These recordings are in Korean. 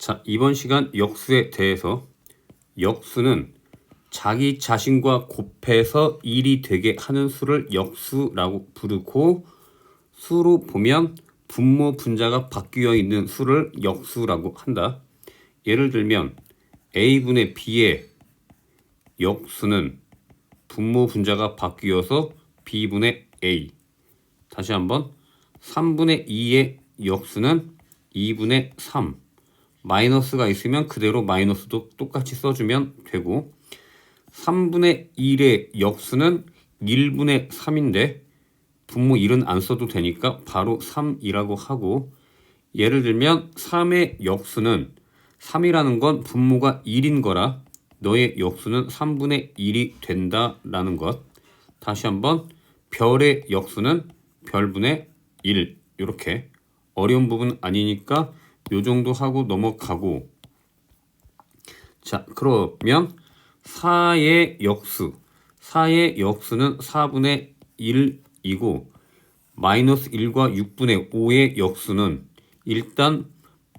자, 이번 시간 역수에 대해서 역수는 자기 자신과 곱해서 1이 되게 하는 수를 역수라고 부르고 수로 보면 분모 분자가 바뀌어 있는 수를 역수라고 한다. 예를 들면 A분의 B의 역수는 분모 분자가 바뀌어서 B분의 A. 다시 한번 3분의 2의 역수는 2분의 3. 마이너스가 있으면 그대로 마이너스도 똑같이 써주면 되고 3분의 1의 역수는 1분의 3인데 분모 1은 안 써도 되니까 바로 3이라고 하고 예를 들면 3의 역수는 3이라는 건 분모가 1인 거라 너의 역수는 3분의 1이 된다라는 것. 다시 한번 별의 역수는 별분의 1 이렇게 어려운 부분 아니니까 요 정도 하고 넘어가고 자 그러면 4의 역수 4의 역수는 4분의 1이고 마이너스 1과 6분의 5의 역수는 일단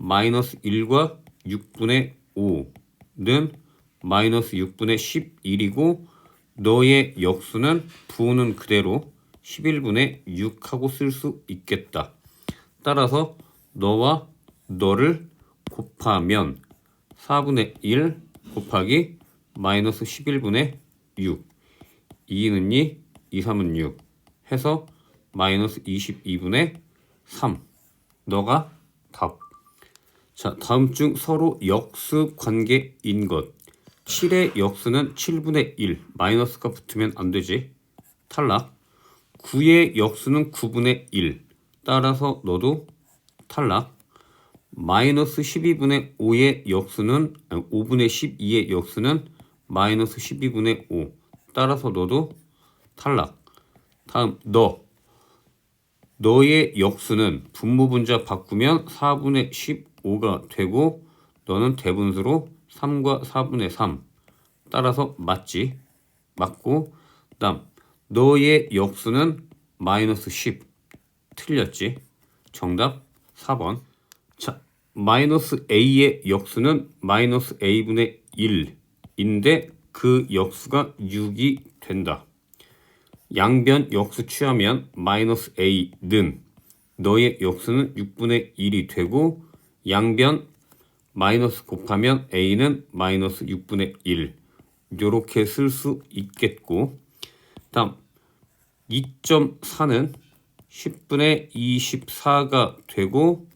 마이너스 1과 6분의 5는 마이너스 6분의 11이고 너의 역수는 부호는 그대로 11분의 6 하고 쓸 수 있겠다. 따라서 너와 너를 곱하면 4분의 1 곱하기 마이너스 11분의 6 2는 2, 2, 3은 6 해서 마이너스 22분의 3 너가 답. 자 다음 중 서로 역수 관계인 것 7의 역수는 7분의 1 마이너스가 붙으면 안 되지 탈락 9의 역수는 9분의 1 따라서 너도 탈락 마이너스 12분의 5의 역수는 5분의 12의 역수는 마이너스 12분의 5 따라서 너도 탈락 다음 너의 역수는 분모 분자 바꾸면 4분의 15가 되고 너는 대분수로 3과 4분의 3 따라서 맞지 맞고 다음 너의 역수는 마이너스 10 틀렸지 정답 4번 자 마이너스 a의 역수는 마이너스 a분의 1인데 그 역수가 6이 된다. 양변 역수 취하면 마이너스 a는 너의 역수는 6분의 1이 되고 양변 마이너스 곱하면 a는 마이너스 6분의 1 이렇게 쓸 수 있겠고 다음 2.4는 10분의 24가 되고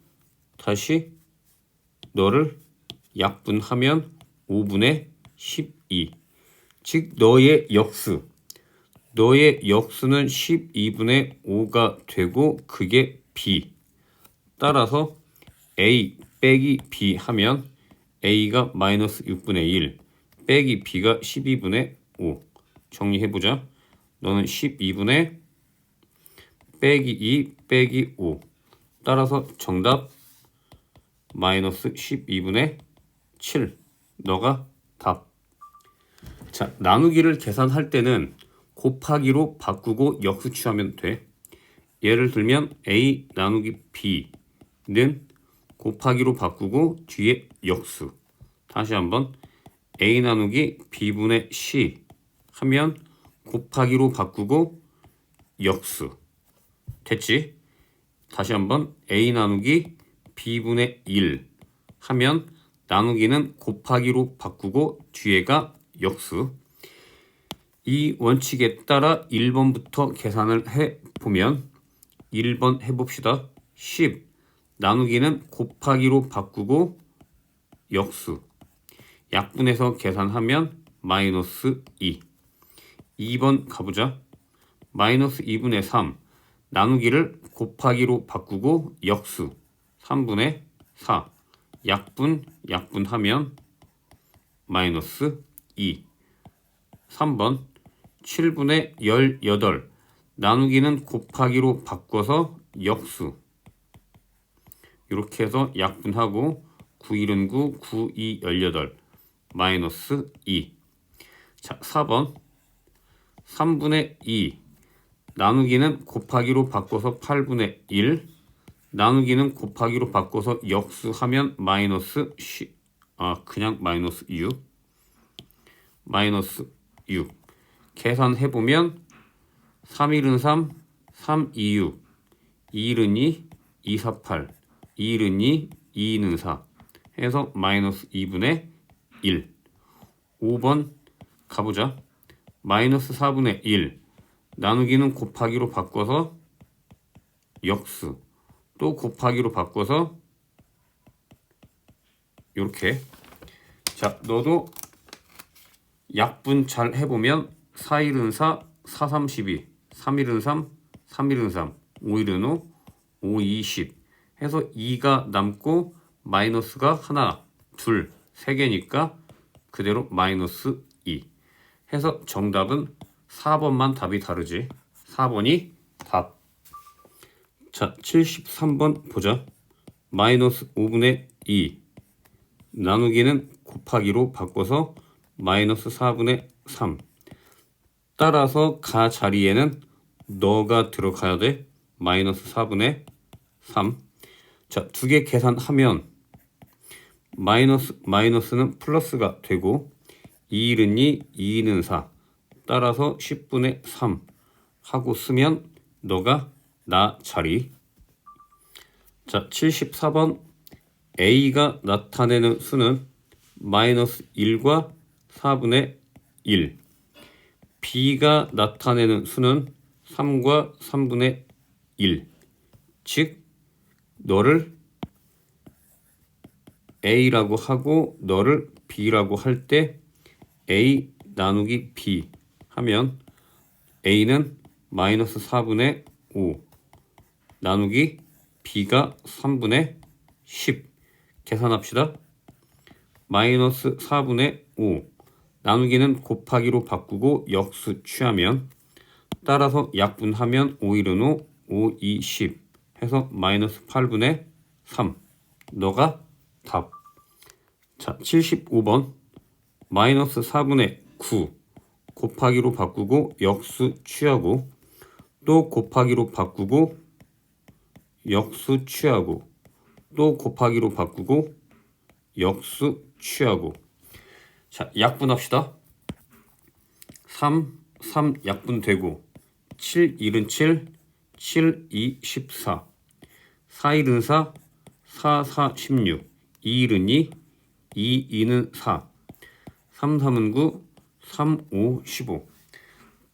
다시 너를 약분하면 5분의 12 즉 너의 역수는 12분의 5가 되고 그게 b 따라서 a 빼기 b 하면 a가 마이너스 6분의 1 빼기 b가 12분의 5 정리해보자 너는 12분의 빼기 2 빼기 5 따라서 정답 마이너스 12분의 7 너가 답. 자 나누기를 계산할 때는 곱하기로 바꾸고 역수 취하면 돼. 예를 들면 a 나누기 b는 곱하기로 바꾸고 뒤에 역수 다시 한번 a 나누기 b분의 c 하면 곱하기로 바꾸고 역수 됐지? 다시 한번 a 나누기 b분의 1 하면 나누기는 곱하기로 바꾸고 뒤에가 역수 이 원칙에 따라 1번부터 계산을 해보면 1번 해봅시다. 10 나누기는 곱하기로 바꾸고 역수 약분해서 계산하면 마이너스 2 2번 가보자. 마이너스 2분의 3 나누기를 곱하기로 바꾸고 역수 3분의 4 약분하면 마이너스 2 3번 7분의 18 나누기는 곱하기로 바꿔서 역수 이렇게 해서 약분하고 9, 1은 9, 9, 2, 18 마이너스 2 자 4번 3분의 2 나누기는 곱하기로 바꿔서 8분의 1 나누기는 곱하기로 바꿔서 역수하면 마이너스 그냥 마이너스 6. 마이너스 6. 계산해보면 3일은 3, 3, 2, 6. 2일은 2, 2, 4, 8. 2일은 2, 2는 4. 해서 마이너스 2분의 1. 5번 가보자. 마이너스 4분의 1. 나누기는 곱하기로 바꿔서 역수. 또 곱하기로 바꿔서 이렇게. 자, 너도 약분 잘 해보면 4일은 4, 4, 3, 12. 3일은 3, 3일은 3. 5일은 5, 5, 2, 10. 해서 2가 남고 마이너스가 하나, 둘, 세 개니까 그대로 마이너스 2. 해서 정답은 4번만 답이 다르지. 4번이 답. 자, 73번 보자. 마이너스 5분의 2. 나누기는 곱하기로 바꿔서 마이너스 4분의 3. 따라서 가 자리에는 너가 들어가야 돼. 마이너스 4분의 3. 자, 두 개 계산하면 마이너스는 플러스가 되고 2일은 2, 2는 4. 따라서 10분의 3 하고 쓰면 너가 나 자리. 자, 74번 A가 나타내는 수는 마이너스 1과 4분의 1. B가 나타내는 수는 3과 3분의 1. 즉 너를 A라고 하고 너를 B라고 할 때 A 나누기 B 하면 A는 마이너스 4분의 5 나누기 B가 3분의 10. 계산합시다. 마이너스 4분의 5 나누기는 곱하기로 바꾸고 역수 취하면 따라서 약분하면 5일은 5, 5, 2, 10 해서 마이너스 8분의 3. 너가 답. 자, 75번 마이너스 4분의 9 곱하기로 바꾸고 역수 취하고 또 곱하기로 바꾸고 역수 취하고 또 곱하기로 바꾸고 역수 취하고. 자, 약분합시다. 3, 3 약분되고 7, 1은 7, 7, 2, 14. 4, 1은 4, 4, 4, 16. 2, 1은 2, 2, 2는 4. 3, 3은 9, 3, 5, 15.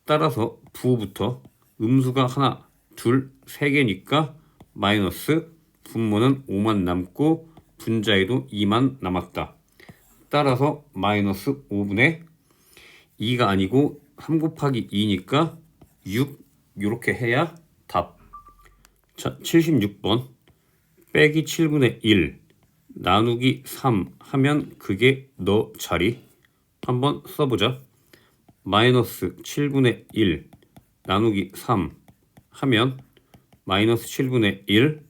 따라서 부호부터 음수가 하나, 둘, 세 개니까 마이너스 분모는 5만 남고 분자에도 2만 남았다. 따라서 마이너스 5분의 2가 아니고 3 곱하기 2니까 6 이렇게 해야 답. 자, 76번 빼기 7분의 1 나누기 3 하면 그게 너 자리. 한번 써보자. 마이너스 7분의 1 나누기 3 하면 마이너스 7분의 1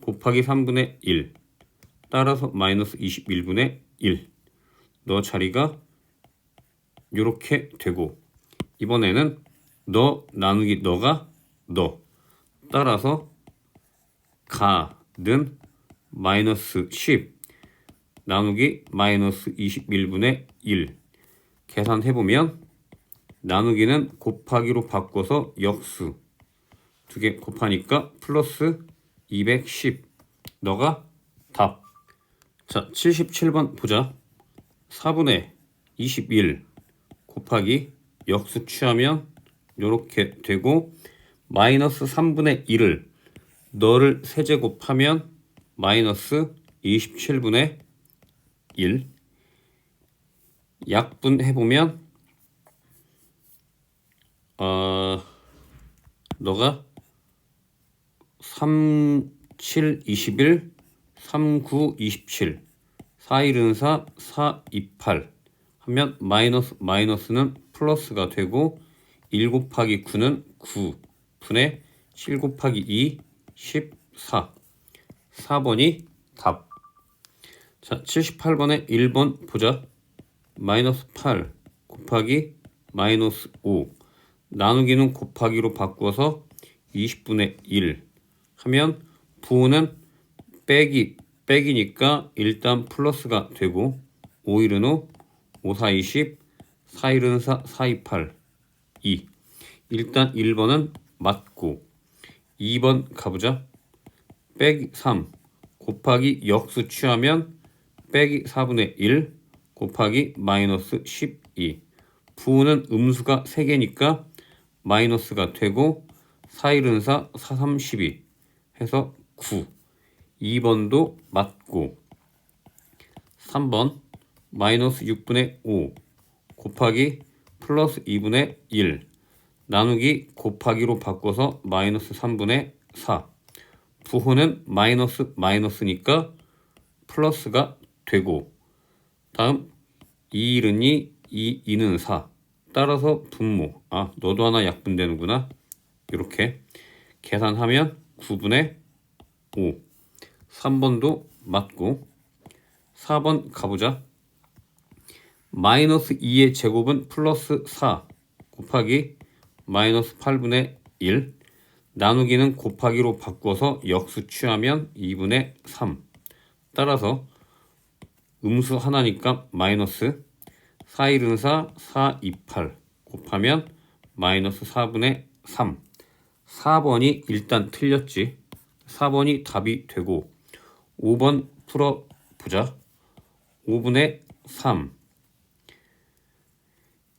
곱하기 3분의 1 따라서 마이너스 21분의 1. 너 자리가 이렇게 되고 이번에는 너 나누기 너가 너. 따라서 가는 마이너스 10 나누기 마이너스 21분의 1. 계산해보면 나누기는 곱하기로 바꿔서 역수. 두 개 곱하니까 플러스 210. 너가 답. 자, 77번 보자. 4분의 21 곱하기 역수 취하면 이렇게 되고 마이너스 3분의 1을 너를 세제곱하면 마이너스 27분의 1. 약분해보면 너가 3, 7, 21, 3, 9, 27, 4, 1은 4, 4, 2, 8 하면 마이너스는 플러스가 되고 1 곱하기 9는 9 분의 7 곱하기 2, 14. 4번이 답. 자, 78번에 1번 보자. 마이너스 8 곱하기 마이너스 5 나누기는 곱하기로 바꿔서 20분의 1 하면 부호는 빼기니까 일단 플러스가 되고 5일은 5, 5, 4, 20, 4일은 4, 4, 2, 8, 2. 일단 1번은 맞고 2번 가보자. 빼기 3 곱하기 역수 취하면 빼기 4분의 1 곱하기 마이너스 12. 부호는 음수가 3개니까 마이너스가 되고 4일은 4, 4, 3, 12 해서 9. 2번도 맞고 3번 마이너스 6분의 5 곱하기 플러스 2분의 1 나누기 곱하기로 바꿔서 마이너스 3분의 4. 부호는 마이너스니까 플러스가 되고 다음 2일은 2, 2는 4. 따라서 분모. 너도 하나 약분되는구나. 이렇게 계산하면 9분의 5. 3번도 맞고 4번 가보자. 마이너스 2의 제곱은 플러스 4 곱하기 마이너스 8분의 1 나누기는 곱하기로 바꿔서 역수 취하면 2분의 3. 따라서 음수 하나니까 마이너스 4일은 4, 4, 2, 8 곱하면 마이너스 4분의 3. 4번이 일단 틀렸지. 4번이 답이 되고 5번 풀어보자. 5분의 3.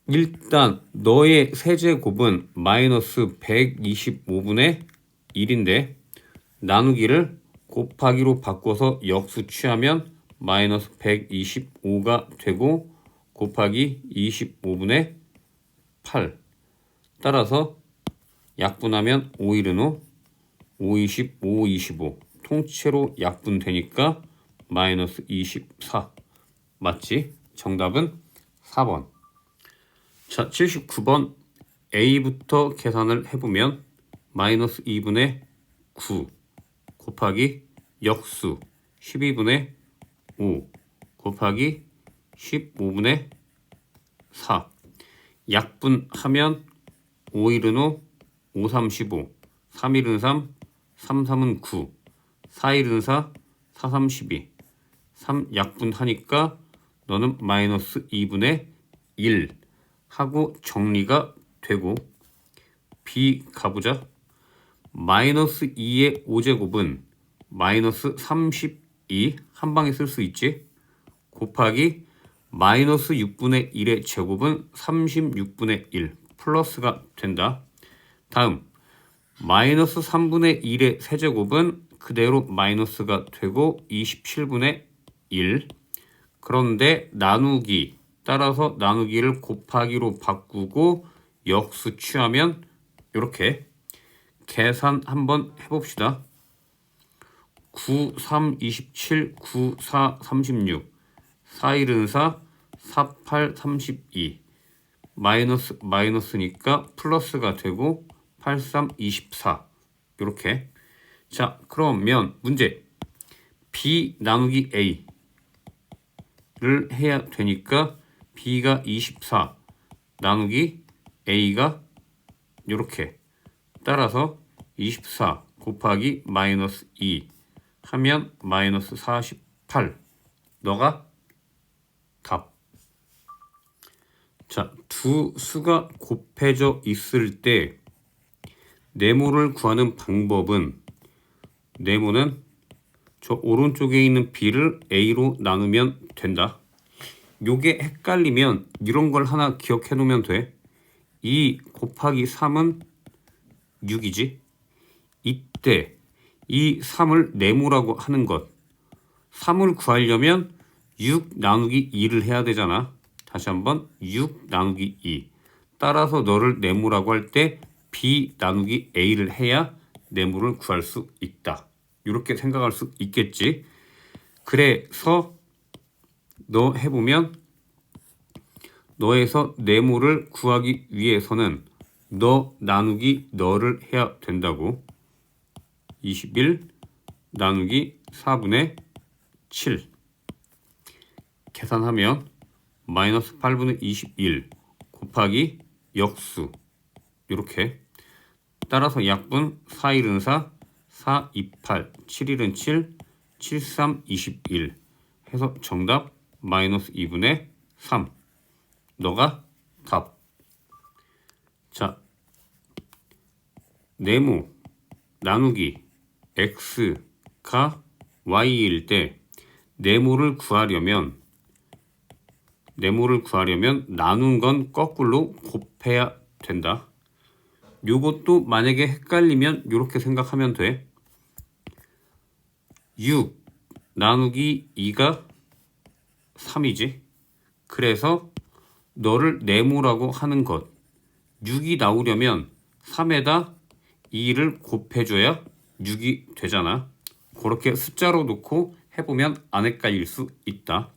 일단 너의 세제곱은 마이너스 125분의 1인데 나누기를 곱하기로 바꿔서 역수 취하면 마이너스 125가 되고 곱하기 25분의 8. 따라서 약분하면 5일은 5, 5, 20, 5, 25. 통째로 약분되니까 마이너스 24. 맞지? 정답은 4번. 자, 79번 A부터 계산을 해보면 마이너스 2분의 9 곱하기 역수 12분의 5 곱하기 15분의 4 약분하면 5일은 5, 5, 3, 15 3일은 3, 3, 3은 9 4일은 4, 4, 3, 12 3 약분하니까 너는 마이너스 2분의 1 하고 정리가 되고 B 가보자. 마이너스 2의 5제곱은 마이너스 32 한 방에 쓸 수 있지. 곱하기 마이너스 6분의 1의 제곱은 36분의 1 플러스가 된다. 다음 마이너스 3분의 1의 세제곱은 그대로 마이너스가 되고 27분의 1. 그런데 나누기 따라서 나누기를 곱하기로 바꾸고 역수 취하면 이렇게 계산 한번 해봅시다. 9, 3, 27, 9, 4, 36 4일은 4, 4, 8, 32 마이너스니까 플러스가 되고 8, 3, 24 이렇게. 자, 그러면 문제 B 나누기 A를 해야 되니까 B가 24 나누기 A가 이렇게. 따라서 24 곱하기 마이너스 2 하면 마이너스 48. 너가 답. 자, 두 수가 곱해져 있을 때 네모를 구하는 방법은 네모는 저 오른쪽에 있는 B를 A로 나누면 된다. 요게 헷갈리면 이런 걸 하나 기억해 놓으면 돼. 2 곱하기 3은 6이지. 이때 이 3을 네모라고 하는 것. 3을 구하려면 6 나누기 2를 해야 되잖아. 다시 한번 6 나누기 2. 따라서 너를 네모라고 할 때 B 나누기 A를 해야 네모를 구할 수 있다. 이렇게 생각할 수 있겠지. 그래서 너 해보면 너에서 네모를 구하기 위해서는 너 나누기 너를 해야 된다고. 21 나누기 4분의 7 계산하면 마이너스 8분의 21 곱하기 역수 이렇게. 따라서 약분 4일은 4, 4, 2, 8, 7, 1은 7, 7, 3, 21 해서 정답 마이너스 2분의 3. 너가 답. 자, 네모 나누기 x가 y일 때 네모를 구하려면 나눈 건 거꾸로 곱해야 된다. 요것도 만약에 헷갈리면 이렇게 생각하면 돼. 6 나누기 2가 3이지. 그래서 너를 네모라고 하는 것. 6이 나오려면 3에다 2를 곱해줘야 6이 되잖아. 그렇게 숫자로 놓고 해보면 안 헷갈릴 수 있다.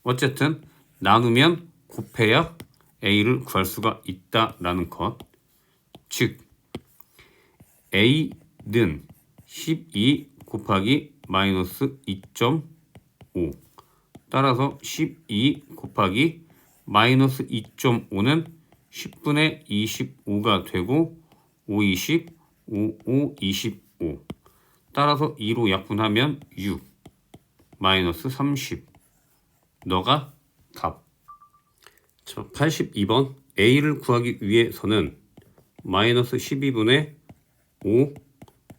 어쨌든 나누면 곱해야 a를 구할 수가 있다라는 것. 즉 a는 12 곱하기 마이너스 2.5 따라서 12 곱하기 마이너스 2.5는 10분의 25가 되고 5, 20, 5, 5, 25 따라서 2로 약분하면 6 마이너스 30 너가 답. 자, 82번 a를 구하기 위해서는 마이너스 12분의 5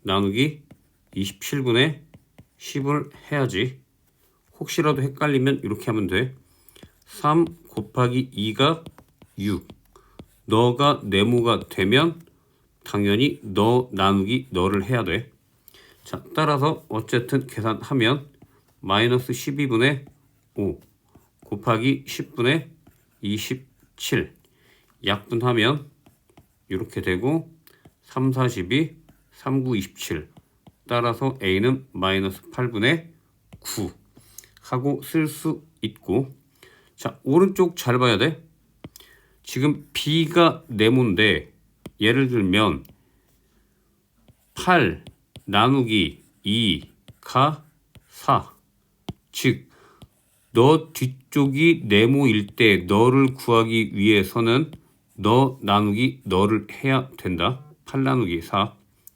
나누기 27분의 10을 해야지. 혹시라도 헷갈리면 이렇게 하면 돼. 3 곱하기 2가 6. 너가 네모가 되면 당연히 너 나누기 너를 해야 돼. 자, 따라서 어쨌든 계산하면 마이너스 12분의 5 곱하기 10분의 27 약분하면 이렇게 되고 3, 42, 3, 9, 27 따라서 a는 마이너스 8분의 9 하고 쓸 수 있고. 자, 오른쪽 잘 봐야 돼. 지금 b가 네모인데 예를 들면 8 나누기 2가 4 즉 너 뒤쪽이 네모일 때 너를 구하기 위해서는 너 나누기 너를 해야 된다. 8 나누기 4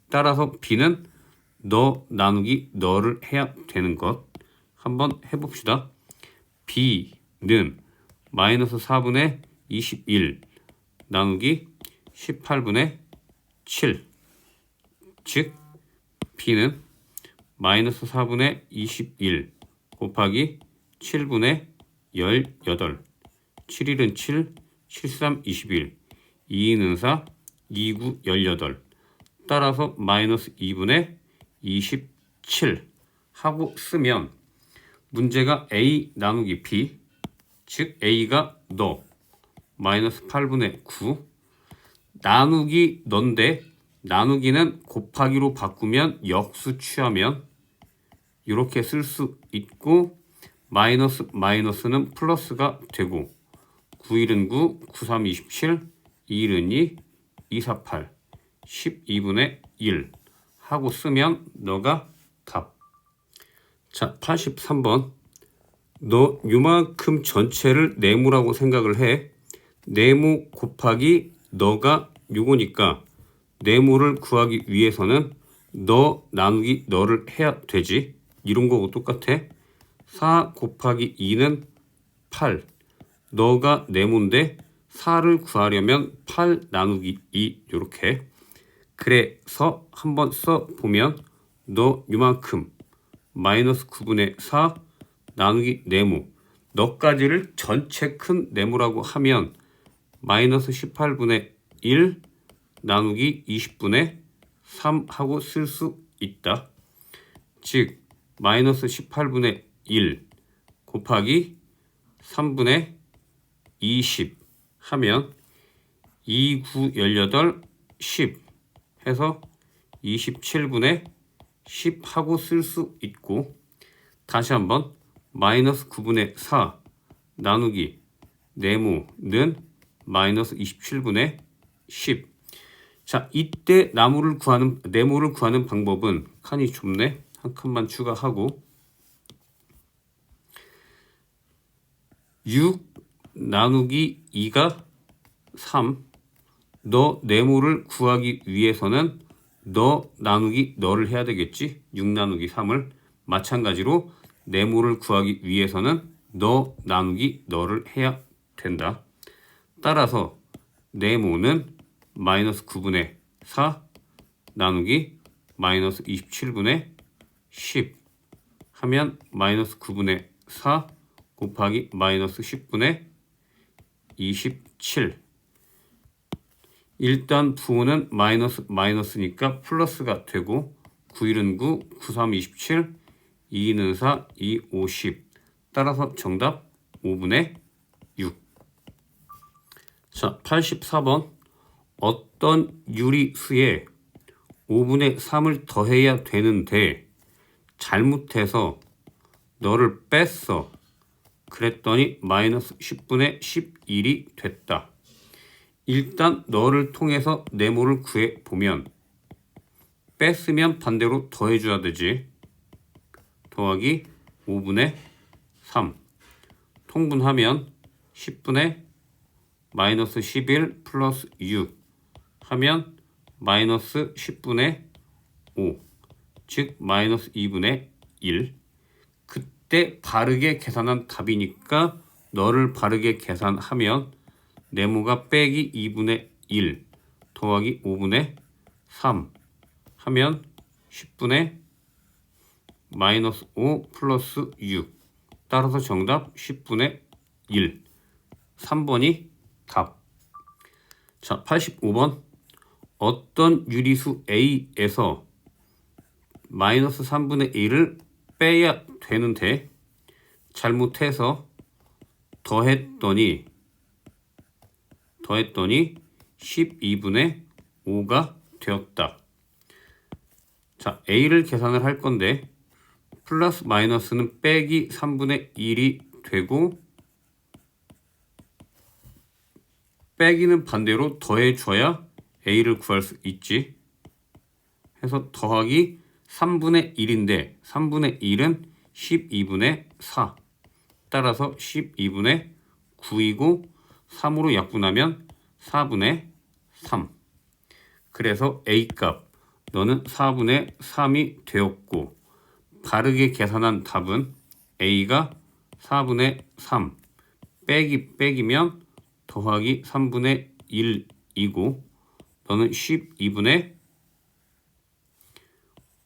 따라서 b는 너 나누기 너를 해야 되는 것. 한번 해봅시다. b는 마이너스 4분의 21 나누기 18분의 7 즉 b는 마이너스 4분의 21 곱하기 7분의 18 7일은 7, 73, 21 2는 4, 29, 18 따라서 마이너스 2분의 27 하고 쓰면 문제가 a 나누기 b 즉 a가 너 마이너스 8분의 9 나누기 너인데 나누기는 곱하기로 바꾸면 역수 취하면 이렇게 쓸 수 있고 마이너스 마이너스는 플러스가 되고 9일은 9, 9, 3, 27 2일은 2, 2, 4, 8 12분의 1 하고 쓰면 너가 답. 자, 83번 너 요만큼 전체를 네모라고 생각을 해. 네모 곱하기 너가 요거니까 네모를 구하기 위해서는 너 나누기 너를 해야 되지. 이런 거고 똑같아. 4 곱하기 2는 8 너가 네모인데 4를 구하려면 8 나누기 2 이렇게. 그래서 한번 써보면 너 요만큼 마이너스 9분의 4 나누기 네모 너까지를 전체 큰 네모라고 하면 마이너스 18분의 1 나누기 20분의 3 하고 쓸 수 있다. 즉 마이너스 18분의 1 곱하기 3분의 20 하면 2, 9, 18, 10 해서 27분의 10 하고 쓸 수 있고. 다시 한번 마이너스 9분의 4 나누기 네모는 마이너스 27분의 10. 자, 이때 네모를 구하는 방법은 칸이 좁네. 한 칸만 추가하고 6 나누기 2가 3. 너 네모를 구하기 위해서는 너 나누기 너를 해야 되겠지. 6 나누기 3을 마찬가지로 네모를 구하기 위해서는 너 나누기 너를 해야 된다. 따라서 네모는 마이너스 9분의 4 나누기 마이너스 27분의 10 하면 마이너스 9분의 4 곱하기 마이너스 10분의 27. 일단 부호는 마이너스니까 플러스가 되고 9일은 9, 9, 3, 27, 2는 4, 2, 50. 따라서 정답 5분의 6. 자, 84번. 어떤 유리수에 5분의 3을 더해야 되는데 잘못해서 너를 뺐어. 그랬더니 마이너스 10분의 11이 됐다. 일단 너를 통해서 네모를 구해보면 뺐으면 반대로 더해줘야 되지. 더하기 5분의 3 통분하면 10분의 마이너스 11 플러스 6 하면 마이너스 10분의 5 즉 마이너스 2분의 1. 그때 바르게 계산한 답이니까 너를 바르게 계산하면 네모가 빼기 2분의 1 더하기 5분의 3 하면 10분의 마이너스 5 플러스 6. 따라서 정답 10분의 1. 3번이 답. 자, 85번. 어떤 유리수 A에서 마이너스 3분의 1을 빼야 되는데 잘못해서 더했더니 12분의 5가 되었다. 자, A를 계산을 할 건데 플러스 마이너스는 빼기 3분의 1이 되고 빼기는 반대로 더해줘야 A를 구할 수 있지. 해서 더하기 3분의 1인데 3분의 1은 12분의 4. 따라서 12분의 9이고 3으로 약분하면 4분의 3. 그래서 A값 너는 4분의 3이 되었고 바르게 계산한 답은 A가 4분의 3 빼기면 더하기 3분의 1이고 너는 12분의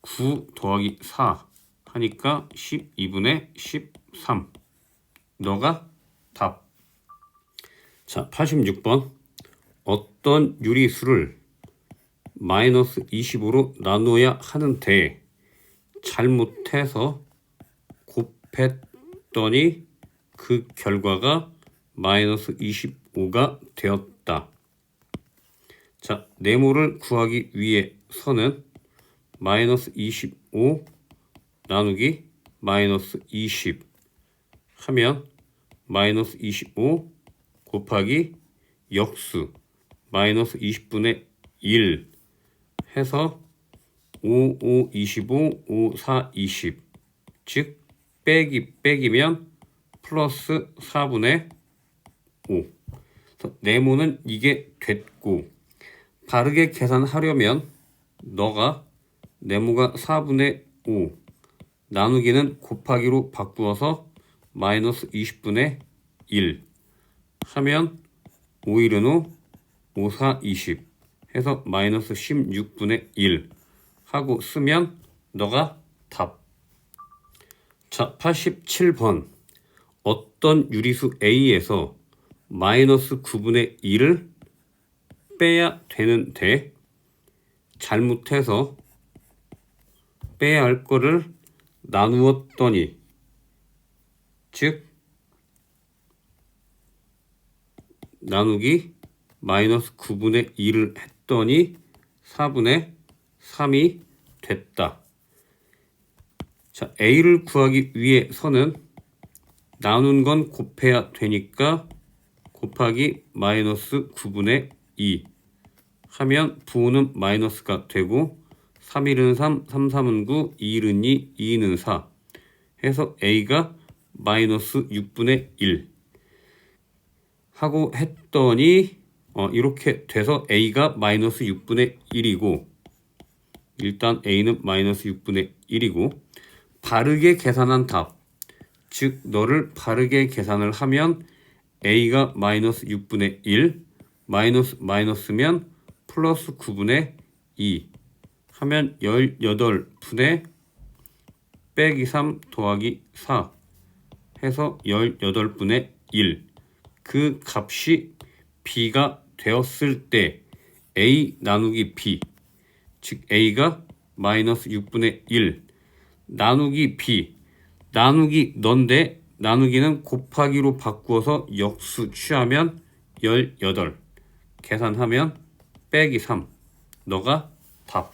9 더하기 4 하니까 12분의 13. 너가 답. 자, 86번. 어떤 유리수를 마이너스 20으로 나눠야 하는데 잘못해서 곱했더니 그 결과가 마이너스 25가 되었다. 자, 네모를 구하기 위해서는 마이너스 25 나누기 마이너스 20 하면 마이너스 25 곱하기 역수 마이너스 20분의 1 해서 5, 5, 25, 5, 4, 20 즉 빼기면 플러스 4분의 5. 네모는 이게 됐고 바르게 계산하려면 너가 네모가 4분의 5 나누기는 곱하기로 바꾸어서 마이너스 20분의 1 하면 5일은 5, 5, 4, 20 해서 마이너스 16분의 1 하고 쓰면 너가 답. 자, 87번. 어떤 유리수 A에서 마이너스 9분의 1을 빼야 되는데 잘못해서 빼야 할 거를 나누었더니 즉 나누기 마이너스 9분의 1을 했더니 4분의 3이 됐다. 자, A를 구하기 위해서는 나눈 건 곱해야 되니까 곱하기 마이너스 9분의 2 하면 부호는 마이너스가 되고 3일은 3, 3, 3은 9, 2일은 2, 2는 4 해서 A가 마이너스 6분의 1 하고 했더니 이렇게 돼서 A가 마이너스 6분의 1이고 일단 a는 마이너스 6분의 1이고 바르게 계산한 답, 즉 너를 바르게 계산을 하면 a가 마이너스 6분의 1 마이너스 마이너스면 플러스 9분의 2 하면 18분의 빼기 3 더하기 4 해서 18분의 1. 그 값이 b가 되었을 때 a 나누기 b, 즉 a가 마이너스 6분의 1 나누기 b, 나누기 넌데 나누기는 곱하기로 바꾸어서 역수 취하면 18 계산하면 빼기 3. 너가 답.